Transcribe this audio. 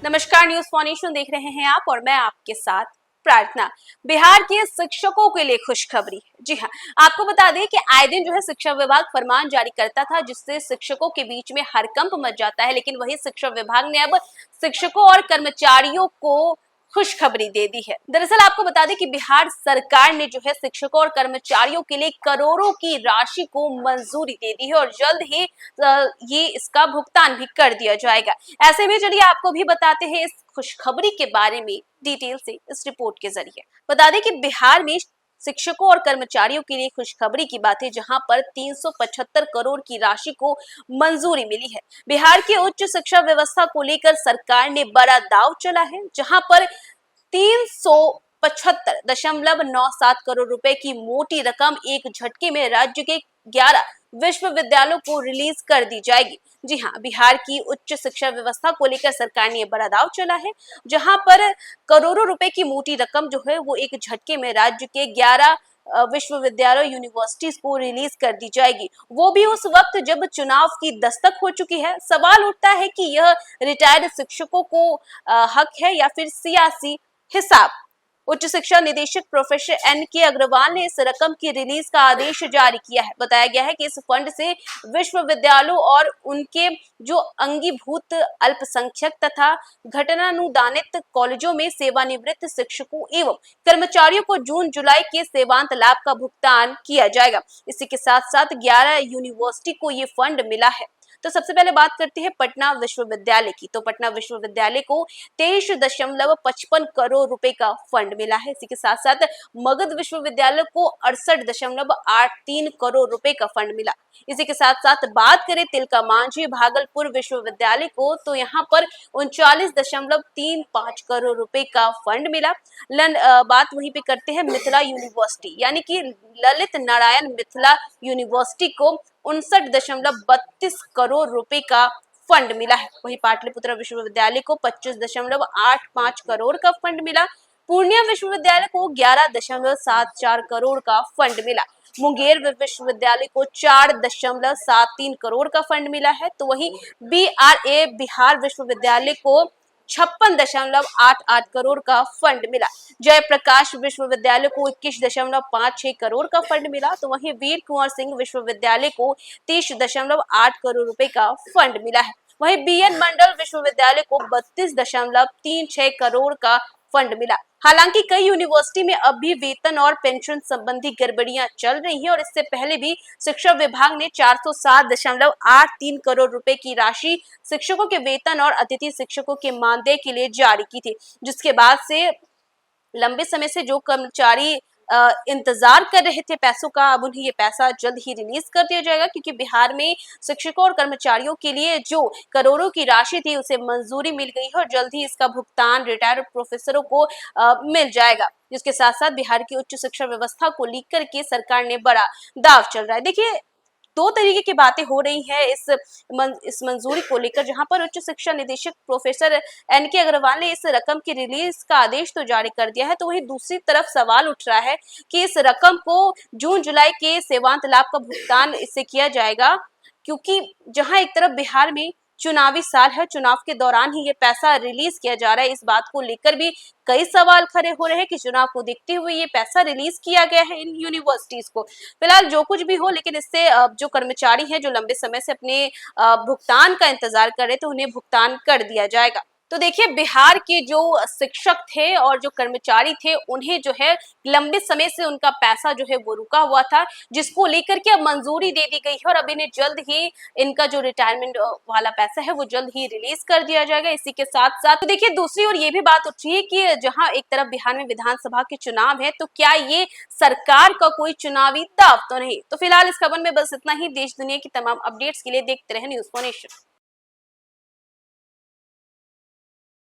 नमस्कार, news for nation देख रहे हैं आप और मैं आपके साथ प्रार्थना। बिहार के शिक्षकों के लिए खुशखबरी। जी हाँ, आपको बता दें कि आए दिन जो है शिक्षा विभाग फरमान जारी करता था जिससे शिक्षकों के बीच में हड़कंप मच जाता है, लेकिन वही शिक्षा विभाग ने अब शिक्षकों और कर्मचारियों को खुशखबरी दे दी है। दरअसल आपको बता दें कि बिहार सरकार ने जो है शिक्षकों और कर्मचारियों के लिए करोड़ों की राशि को मंजूरी दे दी है और जल्द ही ये इसका भुगतान भी कर दिया जाएगा। ऐसे में चलिए आपको भी बताते हैं इस खुशखबरी के बारे में डिटेल से इस रिपोर्ट के जरिए। बता दें कि बिहार में शिक्षकों और कर्मचारियों के लिए खुशखबरी की बात है, जहां पर 375 करोड़ की राशि को मंजूरी मिली है। बिहार की उच्च शिक्षा व्यवस्था को लेकर सरकार ने बड़ा दांव चला है, जहां पर 375.97 करोड़ रुपए की मोटी रकम एक झटके में राज्य के 11 विश्वविद्यालयों को रिलीज कर दी जाएगी। जी हाँ, बिहार की उच्च शिक्षा व्यवस्था को लेकर सरकार ने बड़ा दांव चला है, जहां पर करोड़ों रुपए की मोटी रकम जो है वो एक झटके में राज्य के 11 विश्वविद्यालय यूनिवर्सिटीज को रिलीज कर दी जाएगी, वो भी उस वक्त जब चुनाव की दस्तक हो चुकी है। सवाल उठता है कि यह रिटायर्ड शिक्षकों को हक है या फिर सियासी हिसाब। उच्च शिक्षा निदेशक प्रोफेसर N.K. अग्रवाल ने इस रकम की रिलीज का आदेश जारी किया है। बताया गया है कि इस फंड से विश्वविद्यालयों और उनके जो अंगीभूत अल्पसंख्यक तथा घटनानुदानित कॉलेजों में सेवानिवृत्त शिक्षकों एवं कर्मचारियों को जून जुलाई के सेवांत लाभ का भुगतान किया जाएगा। इसी के साथ साथ 11 यूनिवर्सिटी को ये फंड मिला है। तो सबसे पहले बात करते हैं पटना विश्वविद्यालय की। तो पटना विश्वविद्यालय को 23.55 करोड़ रुपए का फंड मिला है। इसी के साथ साथ मगध विश्वविद्यालय को 68.83 करोड़ रुपए का फंड मिला। इसी के साथ साथ बात करें तिलका मांझी भागलपुर विश्वविद्यालय को, तो यहाँ पर 39.35 करोड़ रुपए का फंड मिला। बात वहीं पे करते हैं मिथिला यूनिवर्सिटी यानी कि ललित नारायण मिथिला यूनिवर्सिटी को 59.32 करोड़ रुपए का फंड मिला है। वहीं पाटलिपुत्र विश्वविद्यालय को 25.85 करोड़ का फंड मिला। पूर्णिया विश्वविद्यालय को 11.74 करोड़ का फंड मिला। मुंगेर विश्वविद्यालय को 4.73 करोड़ का फंड मिला है। तो वहीं BRA बिहार विश्वविद्यालय को 56.88 करोड़ का फंड मिला। जयप्रकाश विश्वविद्यालय को 21.56 करोड़ का फंड मिला। तो वहीं वीर कुंवर सिंह विश्वविद्यालय को 30.8 करोड़ रुपए का फंड मिला है। वहीं BN मंडल विश्वविद्यालय को 32.36 करोड़ का फंड मिला। हालांकि कई यूनिवर्सिटी में अब भी वेतन और पेंशन संबंधी गड़बड़ियां चल रही हैं और इससे पहले भी शिक्षा विभाग ने 407.83 करोड़ रुपए की राशि शिक्षकों के वेतन और अतिथि शिक्षकों के मानदेय के लिए जारी की थी, जिसके बाद से लंबे समय से जो कर्मचारी इंतजार कर रहे थे पैसों का, अब उन्हें ये पैसा जल्द ही रिलीज कर दिया जाएगा, क्योंकि बिहार में शिक्षकों और कर्मचारियों के लिए जो करोड़ों की राशि थी उसे मंजूरी मिल गई है और जल्द ही इसका भुगतान रिटायर्ड प्रोफेसरों को मिल जाएगा। जिसके साथ साथ बिहार की उच्च शिक्षा व्यवस्था को लेकर के सरकार ने बड़ा दाव चल रहा है। देखिए, दो तरीके की बातें हो रही हैं इस मंजूरी को लेकर, जहां पर उच्च शिक्षा निदेशक प्रोफेसर N.K. अग्रवाल ने इस रकम की रिलीज का आदेश तो जारी कर दिया है, तो वहीं दूसरी तरफ सवाल उठ रहा है कि इस रकम को जून जुलाई के सेवांत लाभ का भुगतान इससे किया जाएगा, क्योंकि जहां एक तरफ बिहार में चुनावी साल है, चुनाव के दौरान ही ये पैसा रिलीज किया जा रहा है। इस बात को लेकर भी कई सवाल खड़े हो रहे हैं कि चुनाव को देखते हुए ये पैसा रिलीज किया गया है इन यूनिवर्सिटीज को। फिलहाल जो कुछ भी हो, लेकिन इससे जो कर्मचारी हैं जो लंबे समय से अपने भुगतान का इंतजार कर रहे थे उन्हें भुगतान कर दिया जाएगा। तो देखिए, बिहार के जो शिक्षक थे और जो कर्मचारी थे उन्हें जो है लंबे समय से उनका पैसा जो है वो रुका हुआ था, जिसको लेकर के अब मंजूरी दे दी गई है और अब इन्हें जल्द ही इनका जो रिटायरमेंट वाला पैसा है वो जल्द ही रिलीज कर दिया जाएगा। इसी के साथ साथ तो देखिए, दूसरी ओर ये भी बात उठ रही है कि जहां एक तरफ बिहार में विधानसभा के चुनाव है, तो क्या ये सरकार का कोई चुनावी दाव तो नहीं। तो फिलहाल इस खबर में बस इतना ही। देश दुनिया की तमाम अपडेट्स के लिए देखते रहे न्यूज फॉर्नेशन।